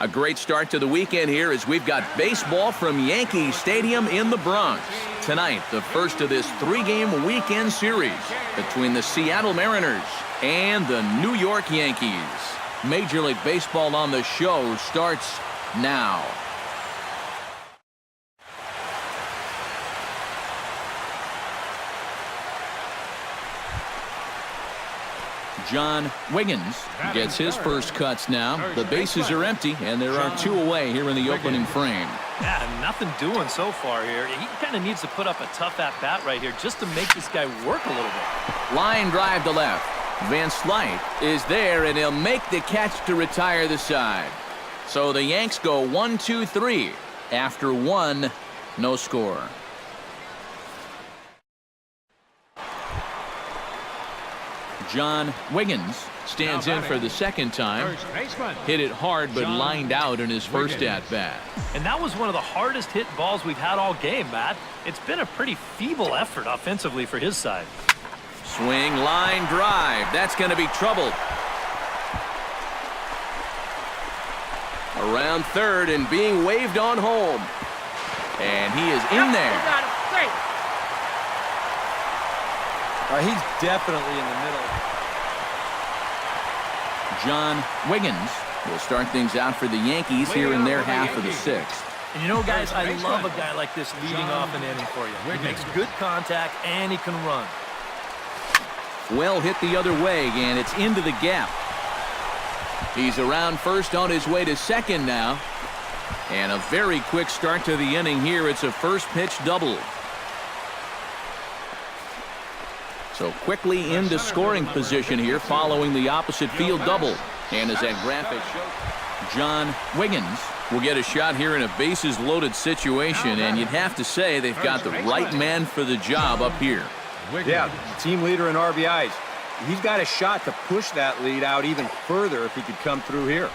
A great start to the weekend here as we've got baseball from Yankee Stadium in the Bronx. Tonight, the first of this three-game weekend series between the Seattle Mariners and the New York Yankees. Major League Baseball on the show starts now. John Wiggins gets his first cuts now. The bases are empty, and there are two away here in the opening frame. Yeah, nothing doing so far here. He kind of needs to put up a tough at-bat right here just to make this guy work a little bit. Line drive to left. Van Slyke is there, and he'll make the catch to retire the side. So the Yanks go 1-2-3. After one, no score. John Wiggins stands in for the second time. Hit it hard, but lined out in his first at-bat. And that was one of the hardest hit balls we've had all game, Matt. It's been a pretty feeble effort offensively for his side. Swing, line drive. That's going to be trouble. Around third and being waved on home. And he is in there. He's definitely in the middle. John Wiggins will start things out for the Yankees here in their half of the sixth. And you know, guys, I love a guy like this leading off an inning for you. He makes good contact and he can run. Well hit the other way, and it's into the gap. He's around first on his way to second now. And a very quick start to the inning here. It's a first pitch double. So quickly into scoring position here following the opposite field double. And as that graphic shows, John Wiggins will get a shot here in a bases loaded situation, and you'd have to say they've got the right man for the job up here. Yeah, team leader in RBIs. He's got a shot to push that lead out even further if he could come through here.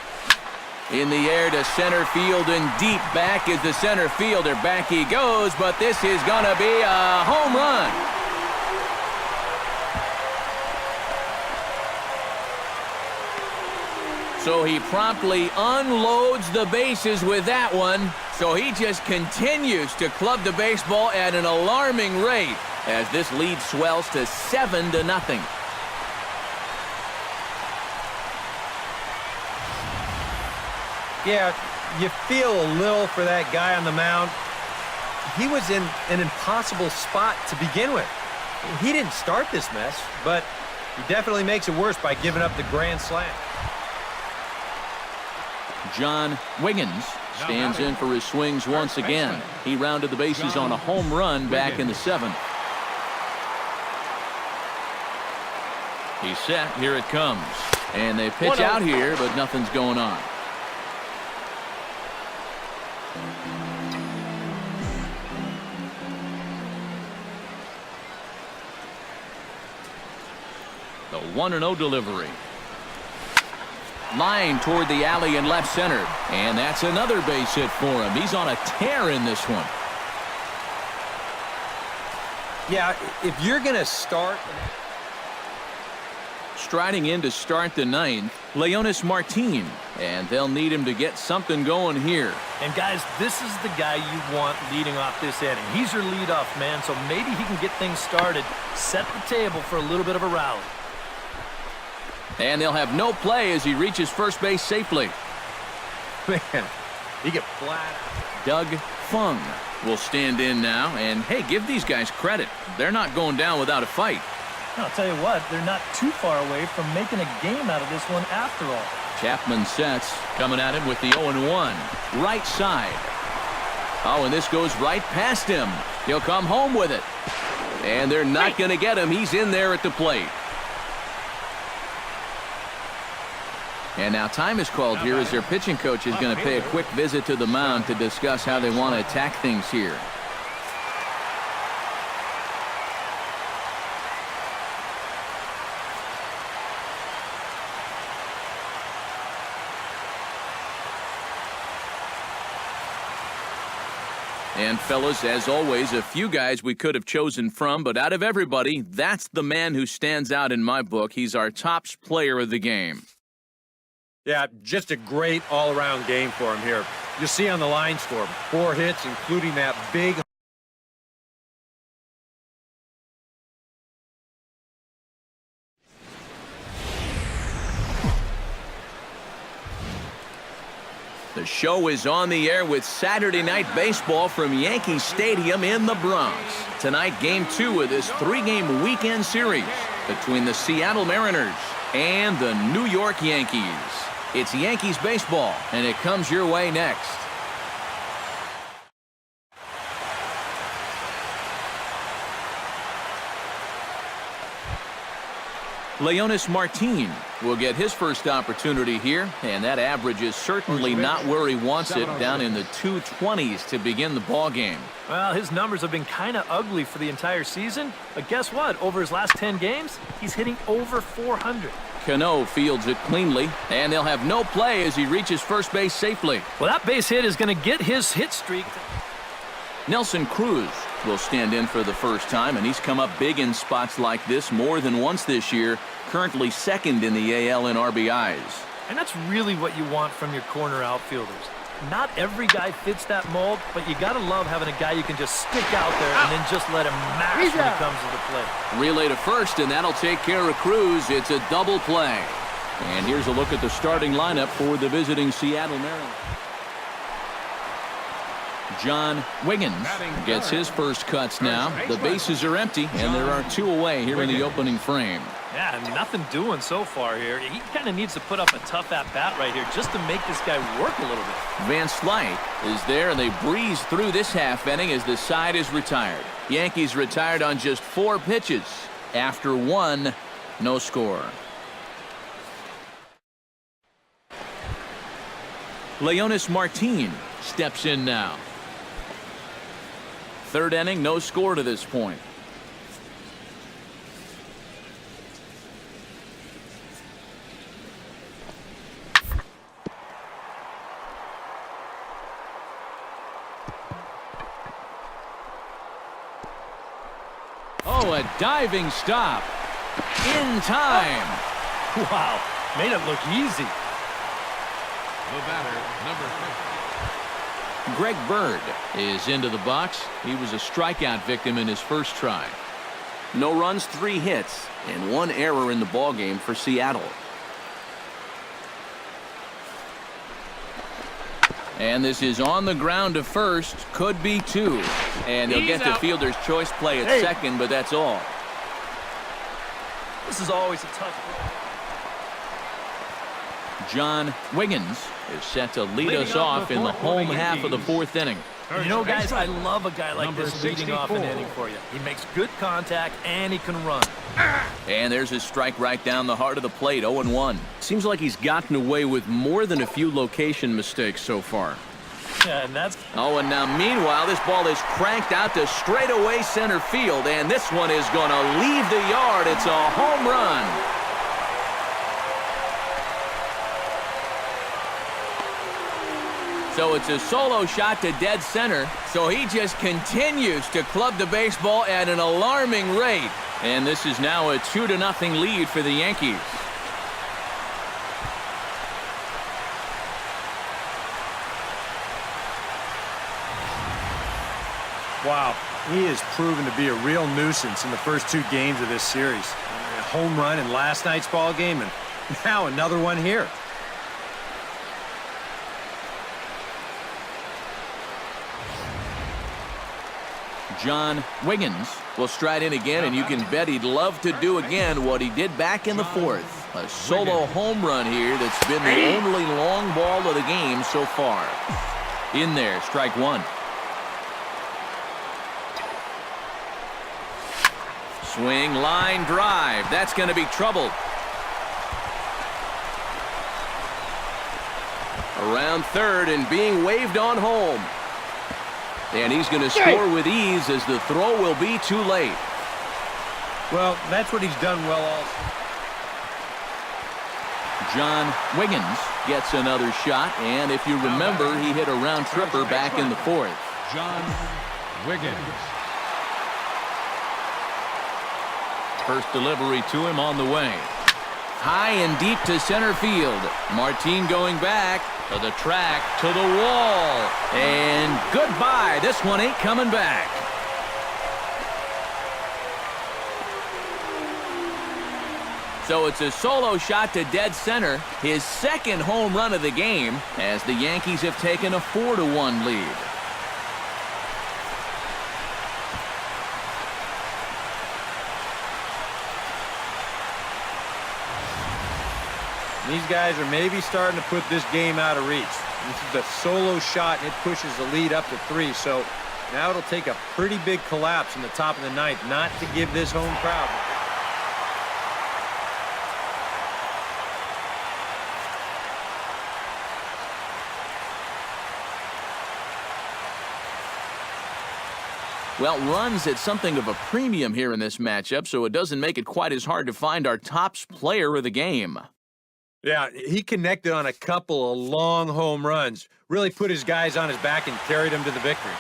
In the air to center field, and deep back is the center fielder. Back he goes, but this is going to be a home run. So he promptly unloads the bases with that one. So he just continues to club the baseball at an alarming rate as this lead swells to 7-0. Yeah, you feel a little for that guy on the mound. He was in an impossible spot to begin with. He didn't start this mess, but he definitely makes it worse by giving up the grand slam. John Wiggins stands in for his swings once again. He rounded the bases on a home run back in the seventh. He's set. Here it comes. And they pitch out here, but nothing's going on. The 1-0 delivery. Line toward the alley in left center. And that's another base hit for him. He's on a tear in this one. Yeah, if you're going to start. Striding in to start the ninth, Leonis Martin. And they'll need him to get something going here. And guys, this is the guy you want leading off this inning. He's your leadoff man, so maybe he can get things started, set the table for a little bit of a rally. And they'll have no play as he reaches first base safely. Man, he get flat out. Doug Fung will stand in now. And, hey, give these guys credit. They're not going down without a fight. I'll tell you what, they're not too far away from making a game out of this one after all. Chapman sets, coming at him with the 0-1. Right side. Oh, and this goes right past him. He'll come home with it. And they're not going to get him. He's in there at the plate. And now time is called here as their pitching coach is going to pay a quick visit to the mound to discuss how they want to attack things here. And fellas, as always, a few guys we could have chosen from, but out of everybody, that's the man who stands out in my book. He's our top player of the game. Yeah, just a great all-around game for him here. You'll see on the line score, 4 hits, including that big. The show is on the air with Saturday Night Baseball from Yankee Stadium in the Bronx. Tonight, Game 2 of this 3-game weekend series between the Seattle Mariners and the New York Yankees. It's Yankees baseball, and it comes your way next. Leonys Martin will get his first opportunity here, and that average is certainly not where he wants it, down in the 220s to begin the ball game. Well, his numbers have been kind of ugly for the entire season, but guess what? Over his last 10 games, he's hitting over 400. Cano fields it cleanly, and they'll have no play as he reaches first base safely. Well, that base hit is going to get his hit streak. Nelson Cruz will stand in for the first time, and he's come up big in spots like this more than once this year, currently second in the AL in RBIs. And that's really what you want from your corner outfielders. Not every guy fits that mold, but you got to love having a guy you can just stick out there and then just let him mash when it comes to the plate. Relay to first, and that'll take care of Cruz. It's a double play. And here's a look at the starting lineup for the visiting Seattle Mariners. John Wiggins gets his first cuts now. The bases are empty, and there are 2 away here in the opening frame. Yeah, nothing doing so far here. He kind of needs to put up a tough at-bat right here just to make this guy work a little bit. Van Slyke is there, and they breeze through this half inning as the side is retired. Yankees retired on just 4 pitches. After 1, no score. Leonys Martin steps in now. 3rd inning, no score to this point. Oh, a diving stop. In time. Wow, made it look easy. The batter, number 50. Greg Bird is into the box. He was a strikeout victim in his first try. No runs, 3 hits, and 1 error in the ballgame for Seattle. And this is on the ground to first. Could be 2. And he'll get the fielder's choice play at second, but that's all. This is always a tough play. John Wiggins is set to lead us off in the home half of the 4th inning. You know, guys, I love a guy like this leading off an inning for you. He makes good contact, and he can run. And there's his strike right down the heart of the plate, 0-1. Seems like he's gotten away with more than a few location mistakes so far. Yeah, and that's... Oh, and now meanwhile, this ball is cranked out to straightaway center field, and this one is going to leave the yard. It's a home run. So it's a solo shot to dead center. So he just continues to club the baseball at an alarming rate. And this is now a 2-0 lead for the Yankees. Wow, he has proven to be a real nuisance in the first 2 games of this series. A home run in last night's ball game, and now another one here. John Wiggins will stride in again, and you can bet he'd love to do again what he did back in the 4th. A solo home run here that's been the only long ball of the game so far. In there, strike 1. Swing, line drive. That's going to be troubled. Around third and being waved on home. And he's going to score with ease as the throw will be too late. Well, that's what he's done well also. John Wiggins gets another shot, and if you remember, he hit a round tripper back in the 4th. John Wiggins. First delivery to him on the way. high and deep to center field. Martin going back to the track, to the wall. And goodbye. This one ain't coming back. So it's a solo shot to dead center, his second home run of the game, as the Yankees have taken a 4-1 lead. These guys are maybe starting to put this game out of reach. This is a solo shot, and it pushes the lead up to 3. So now it'll take a pretty big collapse in the top of the ninth not to give this home crowd. Well, runs at something of a premium here in this matchup, so it doesn't make it quite as hard to find our top player of the game. Yeah, he connected on a couple of long home runs, really put his guys on his back and carried them to the victory.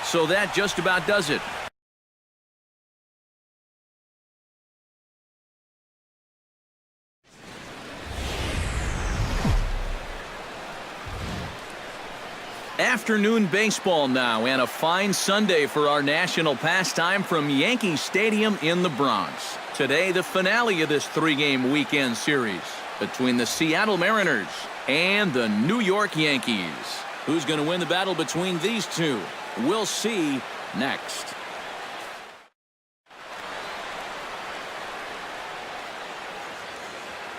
So that just about does it. Afternoon baseball now, and a fine Sunday for our national pastime from Yankee Stadium in the Bronx. Today, the finale of this 3-game weekend series between the Seattle Mariners and the New York Yankees. Who's going to win the battle between these two? We'll see next.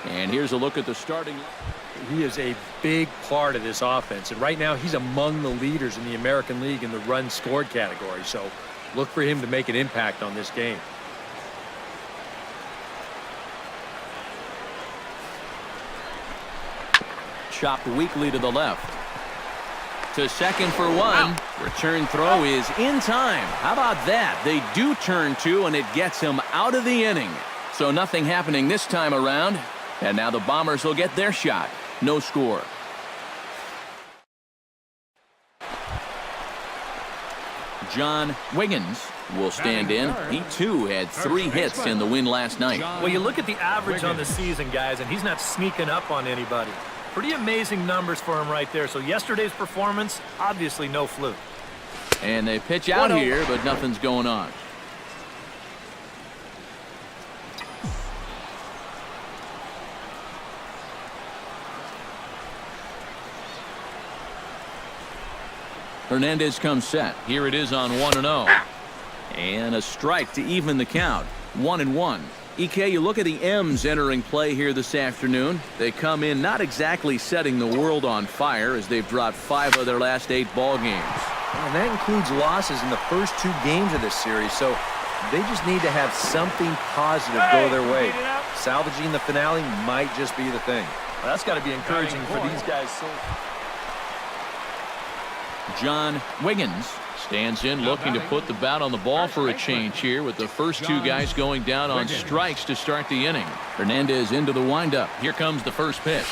And here's a look at the starting. He is a big part of this offense, and right now he's among the leaders in the American League in the runs scored category, so look for him to make an impact on this game. Chopped weakly to the left. To second for one. Return throw is in time. How about that? They do turn 2, and it gets him out of the inning. So nothing happening this time around. And now the Bombers will get their shot. No score. John Wiggins will stand in. He, too, had 3 hits in the win last night. Well, you look at the average on the season, guys, and he's not sneaking up on anybody. Pretty amazing numbers for him right there. So yesterday's performance, obviously no fluke. And they pitch out here, but nothing's going on. Hernandez comes set. Here it is on 1-0. And a strike to even the count. 1-1. EK, you look at the M's entering play here this afternoon. They come in not exactly setting the world on fire as they've dropped 5 of their last 8 ball games. And that includes losses in the first 2 games of this series, so they just need to have something positive go their way. Salvaging the finale might just be the thing. Well, that's got to be encouraging for these guys. John Wiggins stands in, looking to put the bat on the ball for a change here, with the first 2 guys going down on strikes to start the inning. Hernandez into the windup. Here comes the first pitch.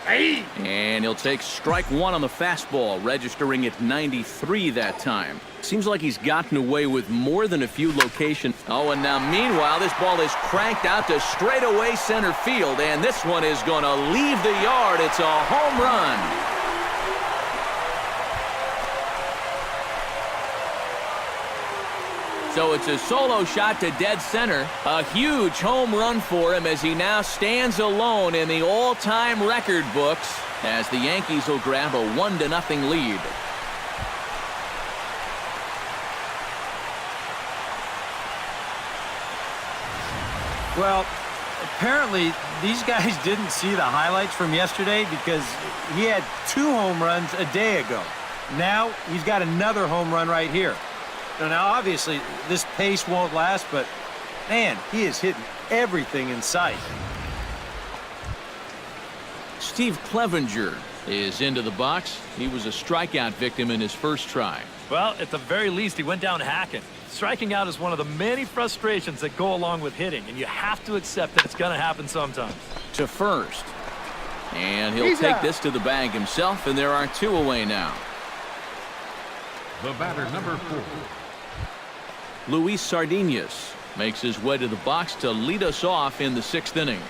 And he'll take strike 1 on the fastball, registering at 93 that time. Seems like he's gotten away with more than a few locations. Oh, and now meanwhile, this ball is cranked out to straightaway center field, and this one is going to leave the yard. It's a home run. So it's a solo shot to dead center. A huge home run for him as he now stands alone in the all-time record books as the Yankees will grab a 1-0 lead. Well, apparently these guys didn't see the highlights from yesterday because he had 2 home runs a day ago. Now he's got another home run right here. Now, obviously, this pace won't last, but, man, he is hitting everything in sight. Steve Clevenger is into the box. He was a strikeout victim in his first try. Well, at the very least, he went down hacking. Striking out is one of the many frustrations that go along with hitting, and you have to accept that it's going to happen sometimes. To first. And he'll take this to the bag himself, and there are 2 away now. The batter, number 4. Luis Sardinas makes his way to the box to lead us off in the 6th inning.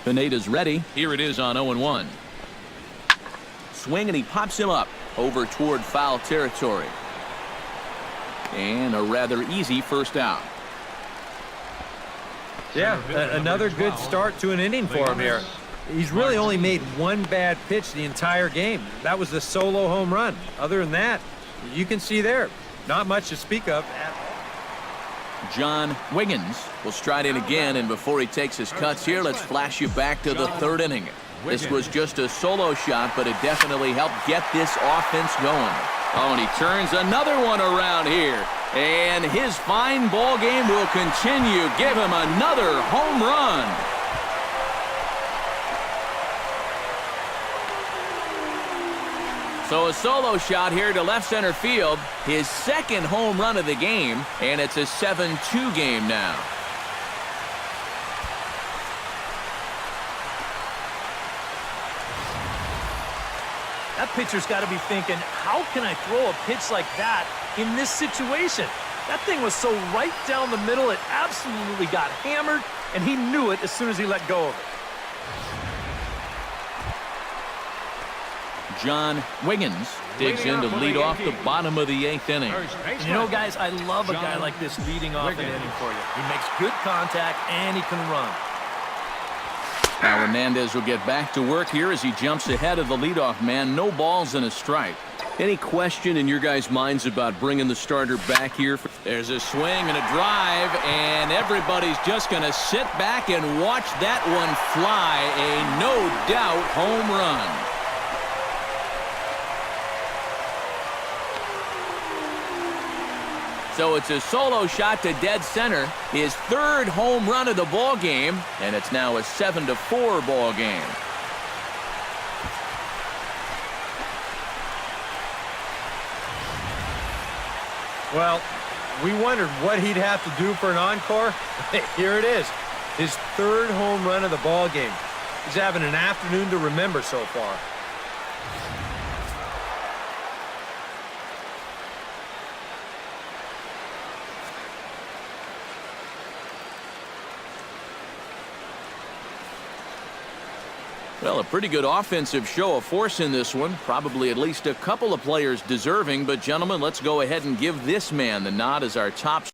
Pineda's ready. Here it is on 0-1. Swing, and he pops him up over toward foul territory. And a rather easy first out. Yeah, another good start to an inning for him here. He's really only made one bad pitch the entire game. That was the solo home run. Other than that, you can see there, not much to speak of at all. John Wiggins will stride in again, and before he takes his cuts here, let's flash you back to the third inning. This was just a solo shot, but it definitely helped get this offense going. Oh, and he turns another one around here. And his fine ball game will continue. Give him another home run. So a solo shot here to left center field. His second home run of the game, and it's a 7-2 game now. That pitcher's got to be thinking, how can I throw a pitch like that in this situation? That thing was so right down the middle, it absolutely got hammered, and he knew it as soon as he let go of it. John Wiggins digs in to lead off the bottom of the 8th inning. You know, guys, I love a guy like this leading off an inning for you. He makes good contact, and he can run. Now Hernandez will get back to work here as he jumps ahead of the leadoff man. No balls and a strike. Any question in your guys' minds about bringing the starter back here? There's a swing and a drive, and everybody's just going to sit back and watch that one fly. A no-doubt home run. So it's a solo shot to dead center, his third home run of the ball game, and it's now a 7-4 ball game. Well, we wondered what he'd have to do for an encore. Here it is, his third home run of the ball game. He's having an afternoon to remember so far. Well, a pretty good offensive show of force in this one. Probably at least a couple of players deserving. But, gentlemen, let's go ahead and give this man the nod as our top